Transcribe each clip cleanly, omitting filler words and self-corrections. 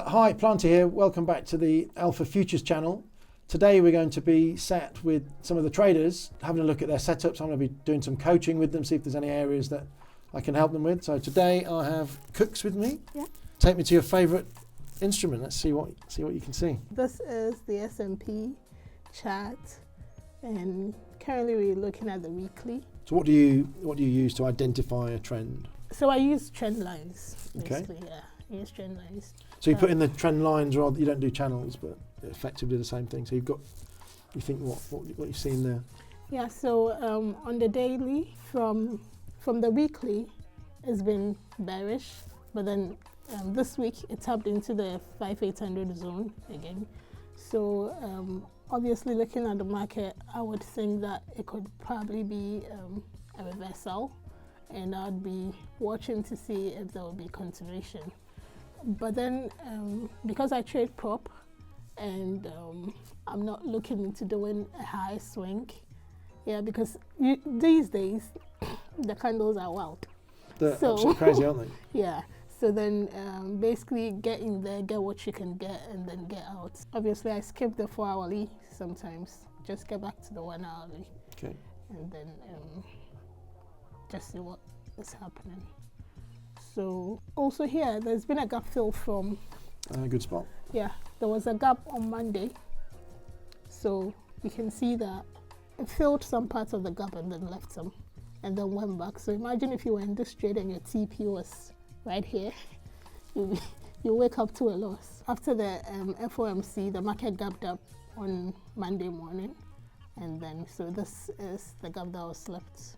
Hi, Planty here. Welcome back to the Alpha Futures channel. Today we're going to be sat with some of the traders, having a look at their setups. I'm going to be doing some coaching with them, see if there's any areas that I can help them with. So today I have Kooks with me. Yeah. Take me to your favourite instrument. Let's see what you can see. This is the S&P chart, and currently we're looking at the weekly. So what do you use to identify a trend? So I use trend lines, Okay. basically. Yeah, I use trend lines. So you put in the trend lines, rather you don't do channels, but effectively the same thing. So you think what you've seen there. Yeah. So on the daily, from the weekly, it's been bearish, but then this week it tapped into the 5800 zone again. So obviously, looking at the market, I would think that it could probably be a reversal, and I'd be watching to see if there will be continuation. But then because I trade prop and I'm not looking into doing a high swing, because these days the candles are wild. They're absolutely crazy, aren't they? Yeah. So then basically get in there, get what you can get, and then get out. Obviously, I skip the 4 hourly sometimes. Just get back to the 1 hourly. Okay. And then just see what is happening. So also here, there's been a gap fill from... Good spot. Yeah, there was a gap on Monday. So you can see that it filled some parts of the gap and then left some, and then went back. So imagine if you were in this trade and your TP was right here, you wake up to a loss. After the FOMC, the market gapped up on Monday morning, and then so this is the gap that was left.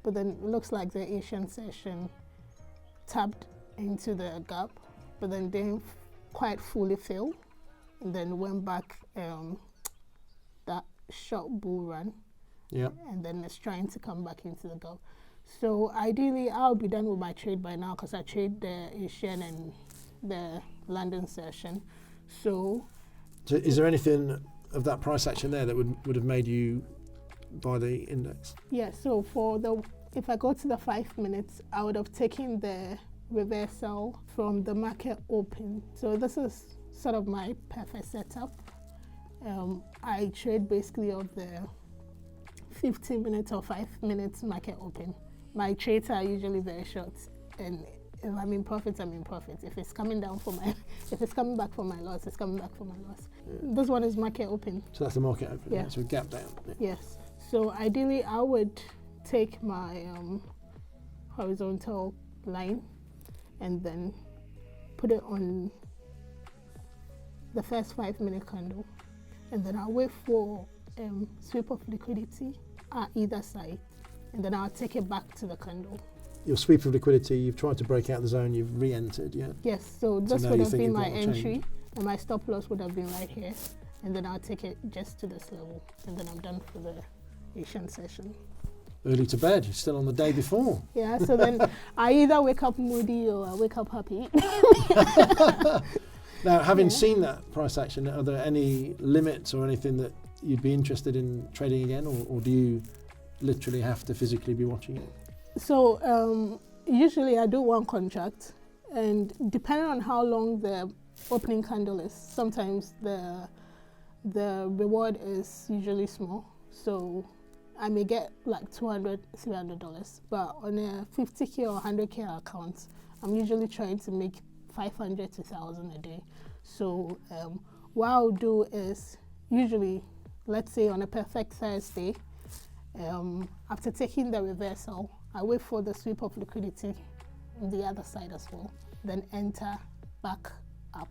But then it looks like the Asian session tapped into the gap, but then didn't quite fully fill, and then went back that short bull run. Yeah. And then it's trying to come back into the gap. So ideally, I'll be done with my trade by now because I trade the Asian and the London session. So is there anything of that price action there that would have made you buy the index? Yeah. So if I go to the 5 minutes, I would have taken the reversal from the market open. So this is sort of my perfect setup. I trade basically of the 15 minutes or 5 minutes market open. My trades are usually very short, and if I'm in profit, I'm in profit. If it's coming down if it's coming back for my loss, it's coming back for my loss. Yeah. This one is market open. So that's the market open. Yeah. So gap down. Yeah. Yes. So ideally, I would take my horizontal line and then put it on the first 5 minute candle, and then I'll wait for sweep of liquidity at either side, and then I'll take it back to the candle. Your sweep of liquidity, you've tried to break out the zone, you've re-entered, yeah? Yes, so this would have been my entry, and my stop loss would have been right here, and then I'll take it just to this level, and then I'm done for the Asian session. Early to bed, you're still on the day before. Yeah, so then I either wake up moody or I wake up happy. Now, having seen that price action, are there any limits or anything that you'd be interested in trading again, or do you literally have to physically be watching it? So usually I do one contract, and depending on how long the opening candle is, sometimes the reward is usually small. So I may get like $200, $300, but on a 50K or 100K account, I'm usually trying to make 500 to 1,000 a day. So what I'll do is usually, let's say on a perfect Thursday, after taking the reversal, I wait for the sweep of liquidity on the other side as well, then enter back up.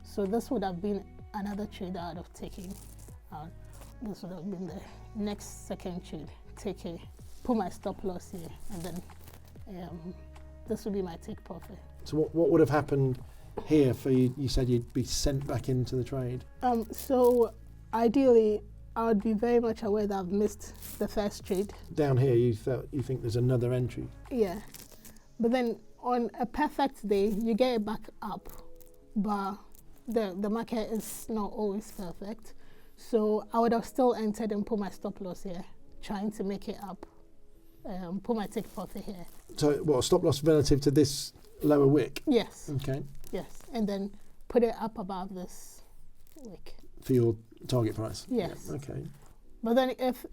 So this would have been another trade that I would have taken out. This would have been the next second trade. Put my stop loss here, and then this would be my take profit. So what would have happened here for you? You said you'd be sent back into the trade. So ideally, I would be very much aware that I've missed the first trade. Down here, you think there's another entry. Yeah, but then on a perfect day, you get it back up, but the market is not always perfect. So I would have still entered and put my stop loss here, trying to make it up, put my take profit here. So what, stop loss relative to this lower wick? Yes. Okay. Yes, and then put it up above this wick. For your target price? Yes. Yeah, okay. But then if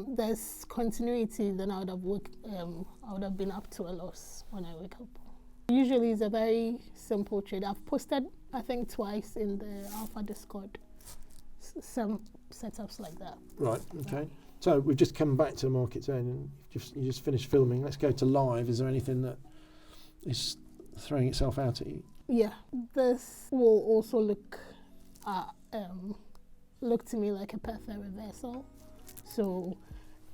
there's continuity, then I would have been up to a loss when I wake up. Usually it's a very simple trade. I've posted, I think, twice in the Alpha Discord some setups like that. Right, okay. So we've just come back to the market zone and you just finished filming. Let's go to live. Is there anything that is throwing itself out at you? Yeah, this will also look to me like a perfect reversal. So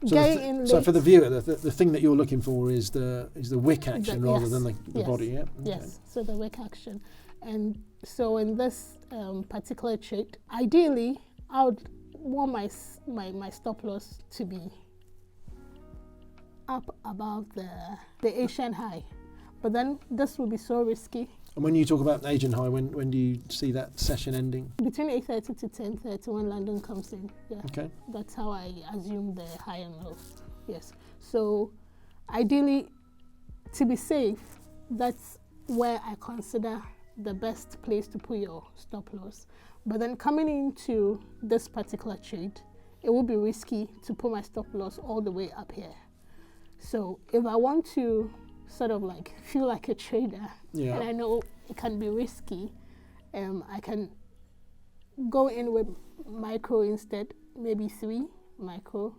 getting in late. So for the viewer, the thing that you're looking for is the wick action rather than the yes. body, yeah? Okay. Yes, so the wick action. And so in this particular trade, ideally, I would want my stop loss to be up above the Asian high. But then this would be so risky. And when you talk about Asian high, when do you see that session ending? Between 8:30 to 10:30 when London comes in. Yeah. Okay. That's how I assume the high and low. Yes. So ideally, to be safe, that's where I consider the best place to put your stop loss. But then coming into this particular trade, it would be risky to put my stop loss all the way up here. So if I want to sort of like feel like a trader, yeah, and I know it can be risky, I can go in with micro instead, maybe 3 micro,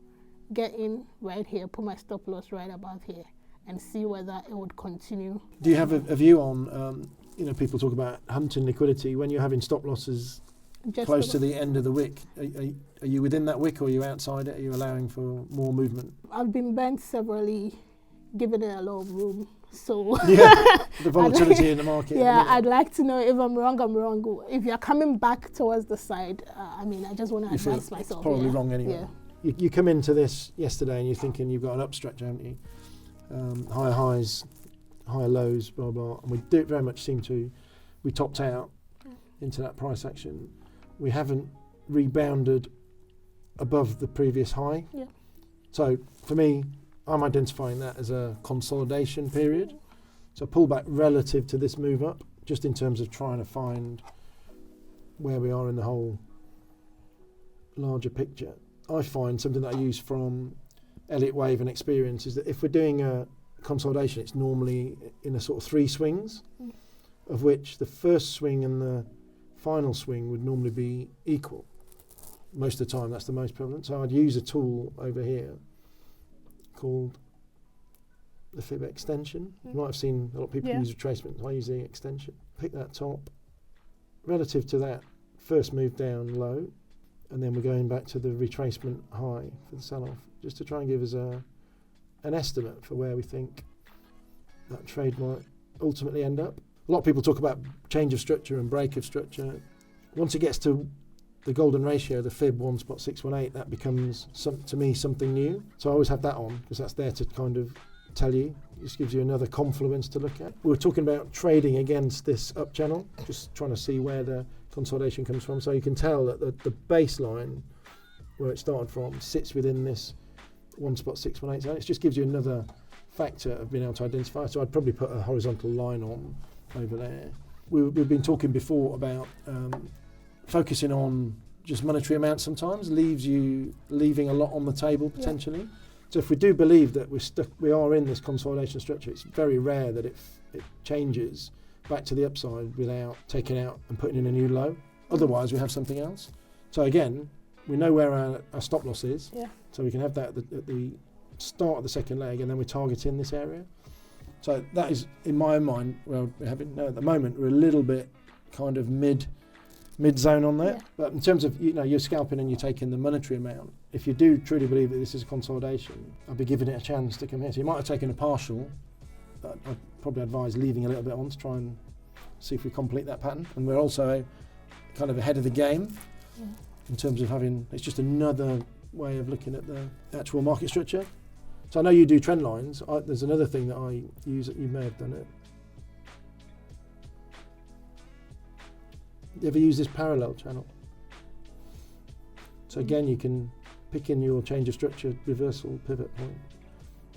get in right here, put my stop loss right above here, and see whether it would continue. Do you have a view on, people talk about hunting liquidity, when you're having stop losses Just close to the end of the wick, are you within that wick or are you outside it? Are you allowing for more movement? I've been bent severally, giving it a lot of room. So yeah, the volatility in the market. Yeah, I'd like to know if I'm wrong, I'm wrong. If you're coming back towards the side, I just want to advise myself. It's probably wrong anyway. Yeah. You come into this yesterday and you're thinking you've got an upstretch, haven't you? Higher highs, higher lows, blah, blah. And we do very much we topped out into that price action. We haven't rebounded above the previous high. Yeah. So for me, I'm identifying that as a consolidation period. So pull back relative to this move up, just in terms of trying to find where we are in the whole larger picture. I find something that I use from Elliott Wave and experience is that if we're doing a consolidation, it's normally in a sort of 3 swings, of which the first swing and the final swing would normally be equal. Most of the time, that's the most prevalent. So I'd use a tool over here called the fib extension. You might have seen a lot of people use retracement. I use the extension. Pick that top relative to that first move down low, and then we're going back to the retracement high for the sell-off, just to try and give us an estimate for where we think that trade might ultimately end up. A lot of people talk about change of structure and break of structure. Once it gets to the golden ratio, the fib 1.618, that becomes to me something new. So I always have that on because that's there to kind of tell you. It just gives you another confluence to look at. We were talking about trading against this up channel, just trying to see where the consolidation comes from. So you can tell that the baseline where it started from sits within this 1.618 zone. It just gives you another factor of being able to identify. So I'd probably put a horizontal line on over there. We've been talking before about focusing on just monetary amounts sometimes leaving a lot on the table potentially. Yeah. So if we do believe that we are in this consolidation structure, it's very rare that it changes back to the upside without taking out and putting in a new low. Otherwise, we have something else. So again, we know where our stop loss is. Yeah. So we can have that at the start of the second leg, and then we're targeting this area. So that is, in my mind, at the moment, we're a little bit kind of mid zone on that. Yeah. But in terms of, you're scalping and you're taking the monetary amount, if you do truly believe that this is a consolidation, I'd be giving it a chance to come here. So you might have taken a partial, but I'd probably advise leaving a little bit on to try and see if we complete that pattern. And we're also kind of ahead of the game in terms of it's just another way of looking at the actual market structure. So I know you do trend lines. There's another thing that I use that you may have done it. You ever use this parallel channel? So again, you can pick in your change of structure reversal pivot point,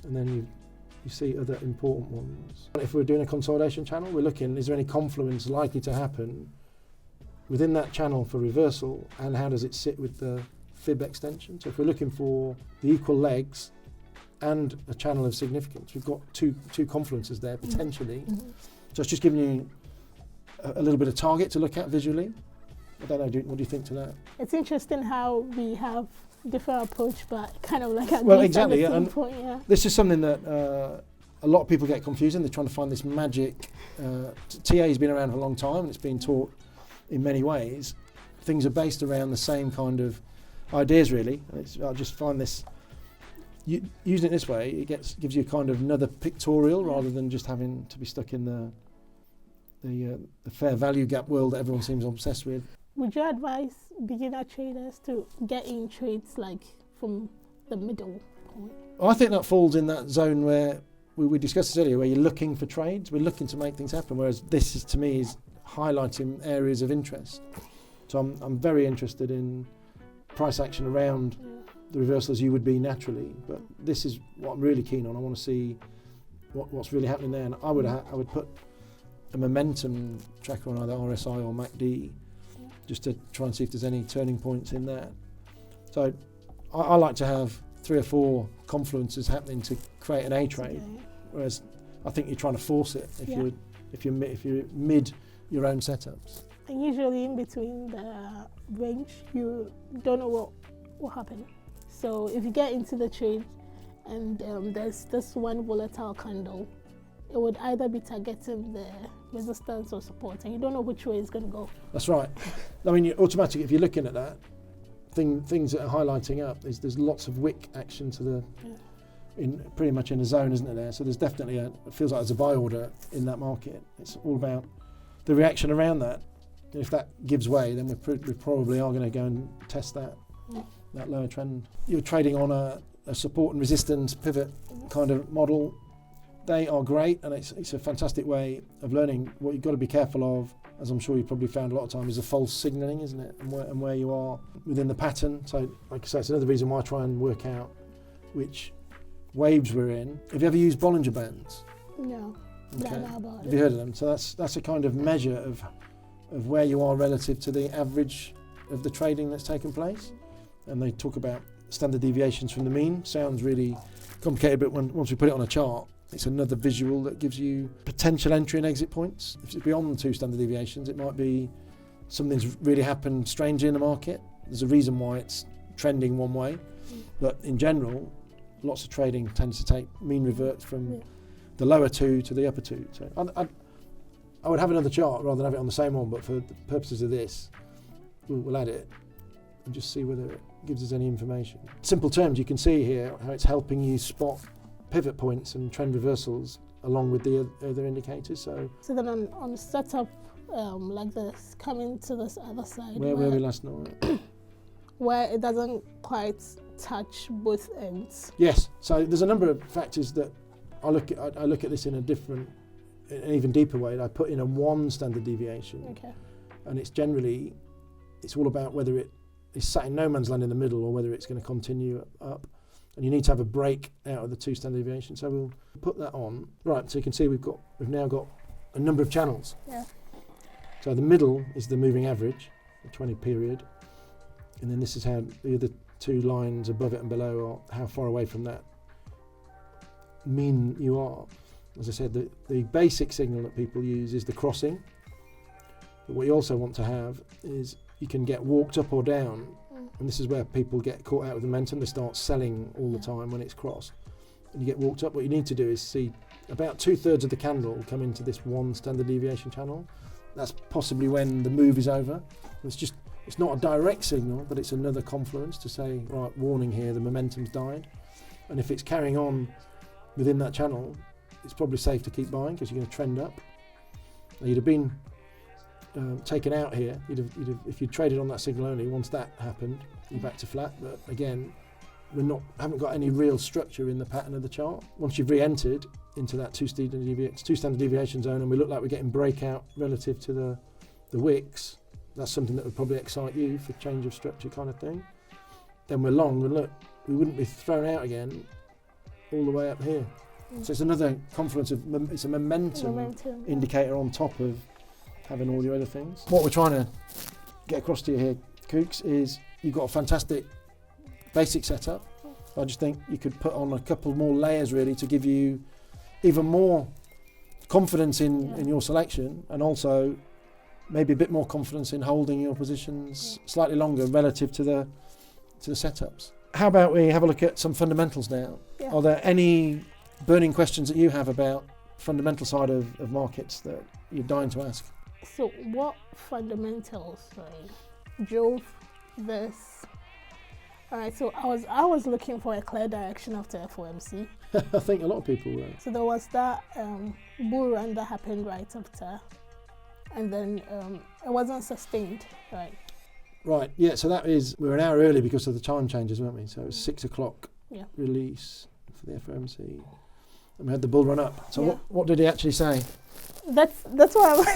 and then you see other important ones. If we're doing a consolidation channel, we're looking, is there any confluence likely to happen within that channel for reversal, and how does it sit with the fib extension. So if we're looking for the equal legs and a channel of significance, we've got two confluences there potentially. So it's just giving you a little bit of target to look at visually. I don't know, what do you think to that? It's interesting how we have different approach, but kind of like at Well, least exactly, at the yeah, same and point, yeah. This is something that a lot of people get confused in. They're trying to find this magic. TA has been around for a long time and it's been taught in many ways. Things are based around the same kind of ideas, really. I just find this, using it this way, it gives you kind of another pictorial rather than just having to be stuck in the fair value gap world that everyone seems obsessed with. Would you advise beginner traders to get in trades like from the middle point? I think that falls in that zone where we discussed this earlier, where you're looking for trades, we're looking to make things happen, whereas this is, to me, is highlighting areas of interest. So I'm very interested in price action around the reversal as you would be naturally, but this is what I'm really keen on. I want to see what's really happening there, and I would put a momentum tracker on either RSI or MACD just to try and see if there's any turning points in that. So I like to have 3 or 4 confluences happening to create an A trade, whereas I think you're trying to force it if you're mid your own setups. And usually in between the range, you don't know what will happen. So if you get into the trade and there's this one volatile candle, it would either be targeting the resistance or support, and you don't know which way it's going to go. That's right. I mean, automatically, if you're looking at that, things that are highlighting up, there's lots of wick action to the, in pretty much in a zone, isn't it there? So there's definitely it feels like there's a buy order in that market. It's all about the reaction around that. If that gives way, then we probably are going to go and test that lower trend. You're trading on a support and resistance pivot kind of model. They are great, and it's a fantastic way of learning. What you've got to be careful of, as I'm sure you probably found a lot of time, is the false signalling, isn't it? And where you are within the pattern. So, like I say, it's another reason why I try and work out which waves we're in. Have you ever used Bollinger Bands? No. Okay. Don't know about Have you heard of them? So that's a kind of measure of where you are relative to the average of the trading that's taken place. And they talk about standard deviations from the mean. Sounds really complicated, but once we put it on a chart, it's another visual that gives you potential entry and exit points. If it's beyond 2 standard deviations, it might be something's really happened strangely in the market. There's a reason why it's trending one way. But in general, lots of trading tends to take mean reverts from the lower 2 to the upper 2. So I would have another chart rather than have it on the same one, but for the purposes of this, we'll add it and just see whether it gives us any information. Simple terms, you can see here how it's helping you spot pivot points and trend reversals along with the other indicators. So then on setup like this, coming to this other side, where were we last night? Where it doesn't quite touch both ends. Yes, so there's a number of factors that I look at this in an even deeper way. I put in a 1 standard deviation, and it's all about whether it is sat in no man's land in the middle or whether it's going to continue up. And you need to have a break out of the 2 standard deviations. So we'll put that on. Right, so you can see we've now got a number of channels. Yeah. So the middle is the moving average, the 20 period. And then this is how the other 2 lines above it and below are how far away from that mean you are. As I said, the basic signal that people use is the crossing. But what you also want to have is you can get walked up or down. And this is where people get caught out with momentum. They start selling all the time when it's crossed. And you get walked up. What you need to do is see about 2/3 of the candle come into this 1 standard deviation channel. That's possibly when the move is over. It's not a direct signal, but it's another confluence to say, right, warning here, the momentum's died. And if it's carrying on within that channel, it's probably safe to keep buying because you're going to trend up. Now, you'd have been taken out here. If you traded on that signal only, once that happened, you're back to flat. But again, haven't got any real structure in the pattern of the chart. Once you've re-entered into that 2 standard deviation zone, and we look like we're getting breakout relative to the wicks, that's something that would probably excite you for change of structure kind of thing. Then we're long, and look, we wouldn't be thrown out again all the way up here. So it's another confluence of it's a momentum indicator on top of having all your other things. What we're trying to get across to you here, Kooks, is you've got a fantastic basic setup. I just think you could put on a couple more layers really to give you even more confidence in your selection, and also maybe a bit more confidence in holding your positions slightly longer relative to the setups. How about we have a look at some fundamentals now? Yeah. Are there any burning questions that you have about fundamental side of markets that you're dying to ask? So what fundamentals drove this? All right, so I was looking for a clear direction after FOMC. I think a lot of people were. So there was that bull run that happened right after, and then it wasn't sustained, right? Right, yeah, so we were an hour early because of the time changes, weren't we? So it was 6 o'clock release for the FOMC. And we had the bull run up. So what did he actually say? That's what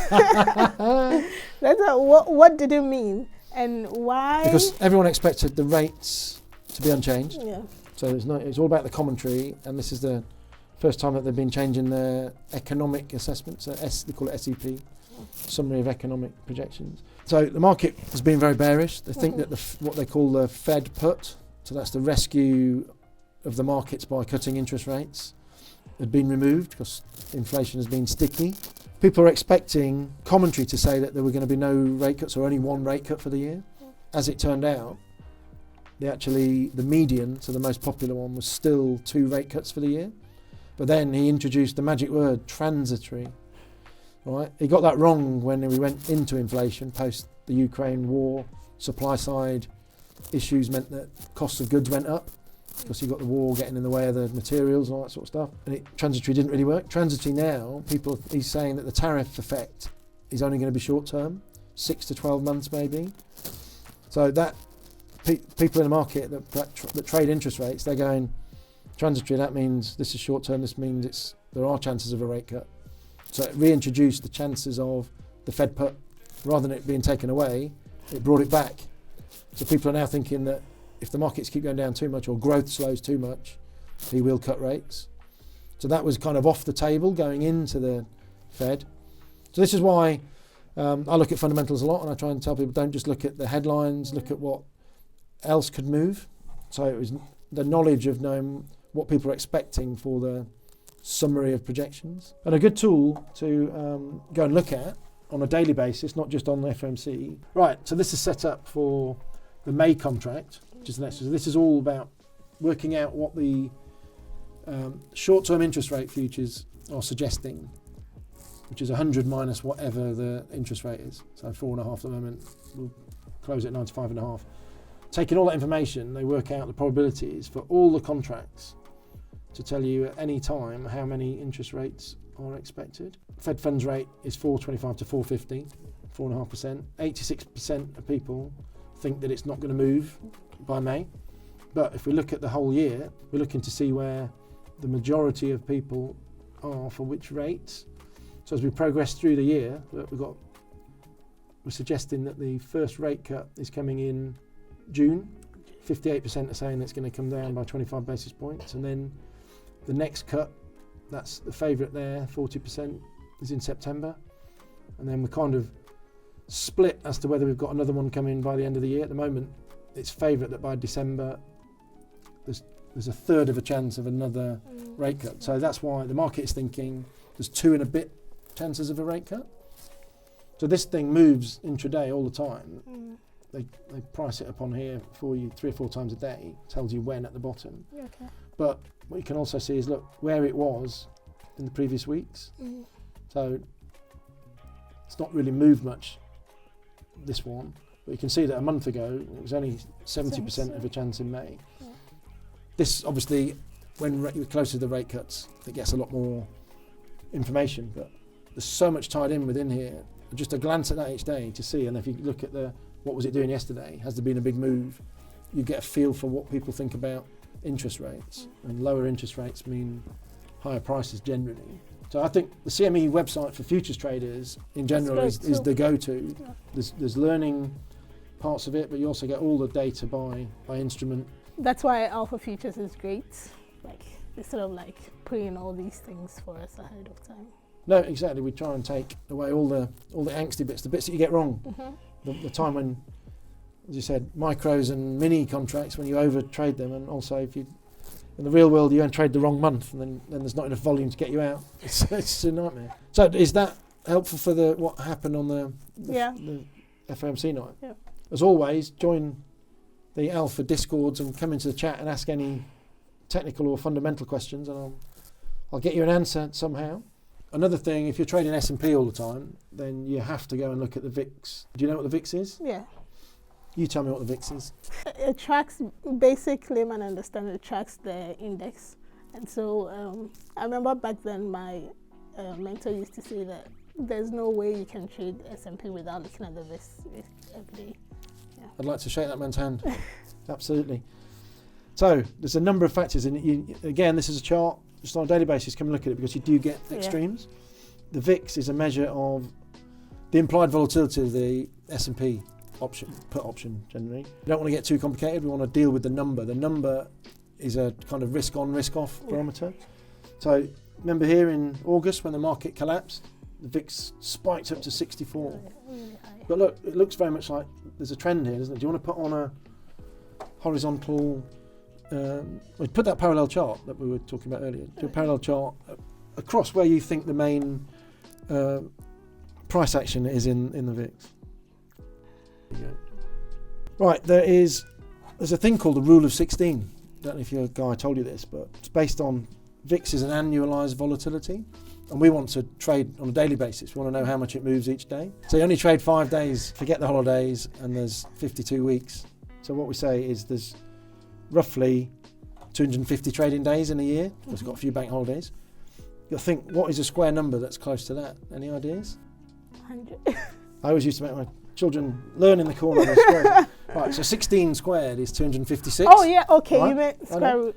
what did it mean? And why? Because everyone expected the rates to be unchanged. Yeah. So it's all about the commentary, and this is the first time that they've been changing their economic assessment. So they call it SEP, Summary of Economic Projections. So the market has been very bearish. They think that what they call the Fed put, so that's the rescue of the markets by cutting interest rates, had been removed because inflation has been sticky. People are expecting commentary to say that there were going to be no rate cuts or only one rate cut for the year. As it turned out, the median, so the most popular one, was still 2 rate cuts for the year. But then he introduced the magic word, transitory. Right? He got that wrong when we went into inflation post the Ukraine war. Supply side issues meant that costs of goods went up because you got the war getting in the way of the materials and all that sort of stuff. And transitory didn't really work. Transitory now, he's saying that the tariff effect is only going to be short term, 6 to 12 months maybe. So that people in the market that trade interest rates, they're going transitory. That means this is short term. This means there are chances of a rate cut. So it reintroduced the chances of the Fed put, rather than it being taken away, it brought it back. So people are now thinking that if the markets keep going down too much or growth slows too much, he will cut rates. So that was kind of off the table going into the Fed. So this is why I look at fundamentals a lot, and I try and tell people don't just look at the headlines, look at what else could move. So it was the knowledge of knowing what people are expecting for the summary of projections. And a good tool to go and look at on a daily basis, not just on the FOMC. Right, so this is set up for the May contract, which is the next. So this is all about working out what the short-term interest rate futures are suggesting, which is 100 minus whatever the interest rate is. So 4.5 at the moment, we'll close at 95.5. Taking all that information, they work out the probabilities for all the contracts to tell you at any time how many interest rates are expected. Fed funds rate is 4.25 to 4.50, 4.5%. 86% of people think that it's not going to move by May. But if we look at the whole year, we're looking to see where the majority of people are for which rates. So as we progress through the year, we're suggesting that the first rate cut is coming in June. 58% are saying it's going to come down by 25 basis points, and then the next cut, that's the favourite there, 40%, is in September. And then we're kind of split as to whether we've got another one coming by the end of the year. At the moment, it's favourite that by December, there's a third of a chance of another rate cut. So that's why the market is thinking there's 2 and a bit chances of a rate cut. So this thing moves intraday all the time. They price it up on here for you 3 or 4 times a day, tells you when at the bottom. Okay. But what you can also see is, look, where it was in the previous weeks. So it's not really moved much, this one. But you can see that a month ago, it was only 70% of a chance in May. Yeah. This, obviously, when you're closer to the rate cuts, it gets a lot more information. But there's so much tied in within here. Just a glance at that each day to see. And if you look at what was it doing yesterday, has there been a big move? You get a feel for what people think about interest rates, and lower interest rates mean higher prices generally. So I think the CME website for futures traders in general is the go-to. Yeah. There's learning parts of it, but you also get all the data by instrument. That's why Alpha Futures is great. Like, instead of like putting all these things for us ahead of time. No, exactly. We try and take away all the angsty bits, the bits that you get wrong. the time when, as you said, micros and mini contracts, when you over trade them, and also if you, in the real world, you don't trade the wrong month, and then there's not enough volume to get you out. It's a nightmare. So is that helpful for what happened on the FOMC night? Yeah. As always, join the Alpha Discords and come into the chat and ask any technical or fundamental questions, and I'll get you an answer somehow. Another thing, if you're trading S&P all the time, then you have to go and look at the VIX. Do you know what the VIX is? Yeah. You tell me what the VIX is. It tracks, basically, man, I understand it tracks the index. And so I remember back then my mentor used to say that there's no way you can trade S&P without looking at the VIX every day. Yeah. I'd like to shake that man's hand. Absolutely. So there's a number of factors in it. Again, this is a chart. Just on a daily basis, come and look at it because you do get extremes. The VIX is a measure of the implied volatility of the S&P option, put option generally. We don't want to get too complicated. We want to deal with the number. The number is a kind of risk on, risk off barometer. So remember here in August when the market collapsed, the VIX spiked up to 64. Really high. But look, it looks very much like there's a trend here, doesn't it? Do you want to put on a horizontal, we put that parallel chart that we were talking about earlier, do a parallel chart across where you think the main price action is in the VIX. Right, there's a thing called the rule of 16. I don't know if your guy told you this, but it's based on VIX is an annualized volatility, and we want to trade on a daily basis. We want to know how much it moves each day. So you only trade 5 days, forget the holidays, and there's 52 weeks. So what we say is there's roughly 250 trading days in a year. We've got a few bank holidays. You'll think, what is a square number that's close to that? Any ideas? 100. I always used to make my children learn in the corner of the square. Right, so 16 squared is 256. Oh yeah, okay, right? you meant square root.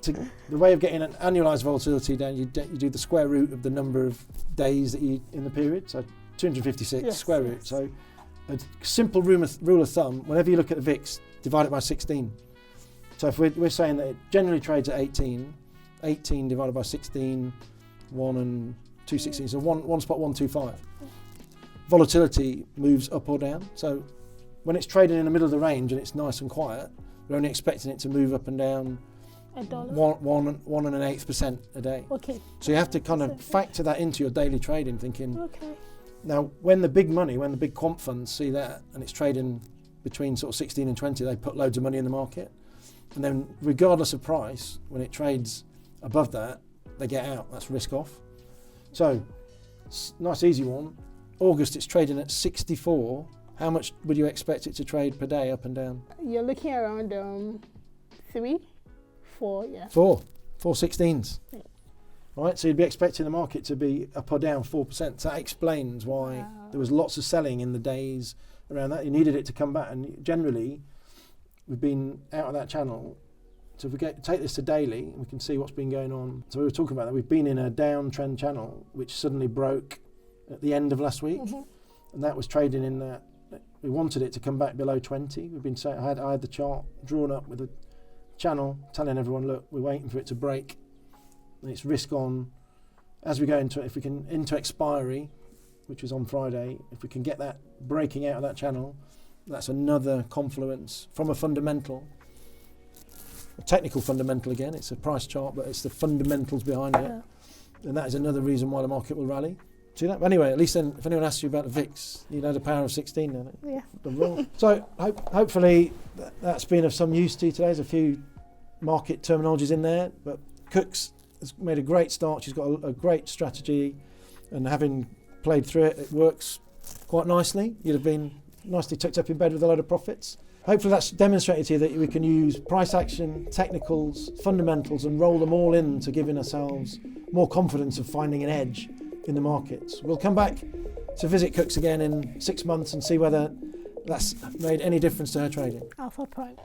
So the way of getting an annualized volatility down, you do the square root of the number of days that you in the period. So 256 square root. So a simple rule of thumb, whenever you look at the VIX, divide it by 16. So if we're saying that it generally trades at 18 divided by 16, 1 and 216, so one spot 125. Volatility moves up or down. So when it's trading in the middle of the range and it's nice and quiet, we're only expecting it to move up and down $1. 1.125% a day. Okay. So you have to kind of factor that into your daily trading, thinking, okay. Now when the big quant funds see that and it's trading between sort of 16 and 20, they put loads of money in the market. And then regardless of price, when it trades above that, they get out. That's risk off. So nice easy one. August, it's trading at 64. How much would you expect it to trade per day, up and down? You're looking around 3, 4, yeah. 4 16s. Yeah. Right, so you'd be expecting the market to be up or down 4%. So that explains why there was lots of selling in the days around that. You needed it to come back, and generally we've been out of that channel. So if we take this to daily, we can see what's been going on. So we were talking about that. We've been in a downtrend channel, which suddenly broke at the end of last week, and that was trading in that. We wanted it to come back below 20. We've been saying, I had the chart drawn up with a channel telling everyone, look, we're waiting for it to break, and it's risk on. As we go into expiry, which was on Friday, if we can get that breaking out of that channel, that's another confluence from a fundamental, a technical fundamental again. It's a price chart, but it's the fundamentals behind it, and that is another reason why the market will rally. See that? But anyway, at least then, if anyone asks you about the VIX, you know the power of 16, don't it? Yeah. The rule. So hopefully that's been of some use to you today. There's a few market terminologies in there, but Kooks has made a great start. She's got a great strategy, and having played through it, it works quite nicely. You'd have been nicely tucked up in bed with a load of profits. Hopefully that's demonstrated to you that we can use price action, technicals, fundamentals, and roll them all into giving ourselves more confidence of finding an edge in the markets. We'll come back to visit Kooks again in 6 months and see whether that's made any difference to her trading. Alpha Prime.